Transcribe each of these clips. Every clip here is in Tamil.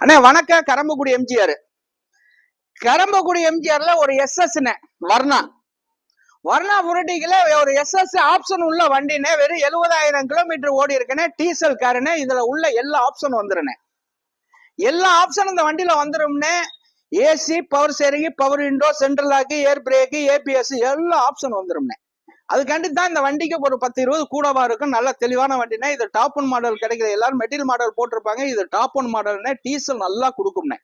அண்ணே வணக்கம். கரம்பக்குடி எம்ஜிஆர். கரம்பக்குடி எம்ஜிஆர்ல ஒரு எஸ்எஸ் வர்ணா புரட்டிக்கல ஒரு எஸ்எஸ் ஆப்ஷன் உள்ள வண்டினே வெறும் 70,000 கிலோமீட்டர் ஓடி இருக்கனே. டீசல் காரனே. இதுல உள்ள எல்லா ஆப்ஷன் வந்துருனே. எல்லா ஆப்ஷனும் இந்த வண்டியில வந்துரும்னே. AC, power steering, power window, central lock, air brake, ABS எல்லா ஆப்ஷன் வந்துரும்னே. அதுக்காண்டி தான் இந்த வண்டிக்கு ஒரு 10-20 கூடவா இருக்கும். நல்ல தெளிவான வண்டினே. இது டாப் ஒன் மாடல் கிடைக்கிற எல்லாரும் மெட்டீரியல் மாடல் போட்டிருப்பாங்க. இது டாப் ஒன் மாடல்னே. டீசல் நல்லா கொடுக்கும்னே.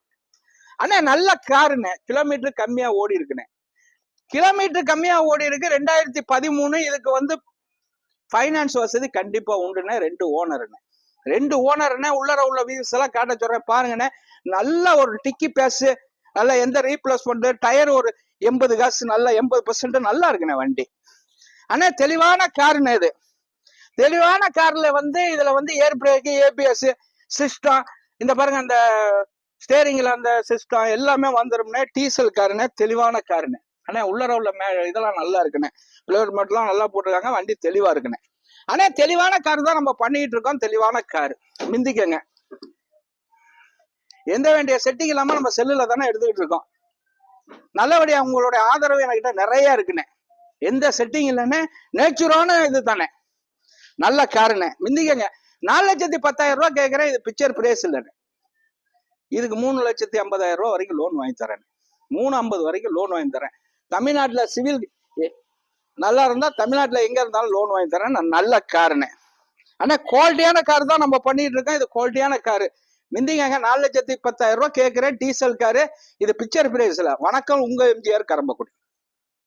அண்ணா நல்ல காருண்ணே. கிலோமீட்டர் கம்மியா ஓடி இருக்குண்ணே. கிலோமீட்டர் கம்மியா ஓடி இருக்கு. 2013. இதுக்கு பைனான்ஸ் வசதி கண்டிப்பா உண்டுண்ணே. 2 ஓனர்ண்ணே. உள்ளர உள்ள வீல்ஸ் எல்லாம் காட்ட சொல்றேன் பாருங்கண்ணே. நல்ல ஒரு டிக்கி பேஸ், நல்ல எந்த ரீப்ளேஸ்மெண்ட், டயர் ஒரு 80 காசு, நல்ல 80% நல்லா இருக்குண்ணே வண்டி. ஆனா தெளிவான காருண்ணே. இது தெளிவான கார்ல இதுல ஏர் பிரேக், ஏபிஎஸ் சிஸ்டம், இந்த பாருங்க அந்த ஸ்டேரிங்ல அந்த சிஸ்டம் எல்லாமே வந்துரும்னே. டீசல் காருண்ணே. தெளிவான காருண்ணே. ஆனா உள்ளர உள்ள இதெல்லாம் நல்லா இருக்குண்ணே. பிளேவர் மட்டும் நல்லா போட்டிருக்காங்க. வண்டி தெளிவா இருக்குண்ணே. ஆனா தெளிவான கார் தான் நம்ம பண்ணிட்டு இருக்கோம். தெளிவான காரு மிந்திக்கங்க. எந்த வேண்டிய செட்டிங் இல்லாம நம்ம செல்லுல தானே எடுத்துக்கிட்டு இருக்கோம். நல்லபடியா உங்களுடைய ஆதரவு என்கிட்ட நிறைய இருக்குண்ணே. எந்த செட்டிங் இல்லைன்னு நேச்சுரான இது தானே. நல்ல காருண்ணே. மிந்திக்கங்க. 4,10,000 ரூபாய் கேட்கிறேன். இது பிக்சர் பிரைஸ் இல்லைண்ணே. இதுக்கு 3,50,000 ரூபாய் வரைக்கும் லோன் வாங்கி தரேன். 350 வரைக்கும் லோன் வாங்கி தரேன். தமிழ்நாட்டுல சிவில் நல்லா இருந்தா தமிழ்நாட்டுல எங்க இருந்தாலும் லோன் வாங்கி தரேன். நான் நல்ல காருண்ணே. ஆனா குவாலிட்டியான கார் தான் நம்ம பண்ணிட்டு இருக்கோம். இது குவாலிட்டியான காரு. மிந்திங்க. 4,10,000 ரூபாய் கேட்கிறேன். Diesel car. இது பிக்சர் பிரைஸ்ல. வணக்கம். உங்க எம்ஜிஆர் கரம்பக்குடி.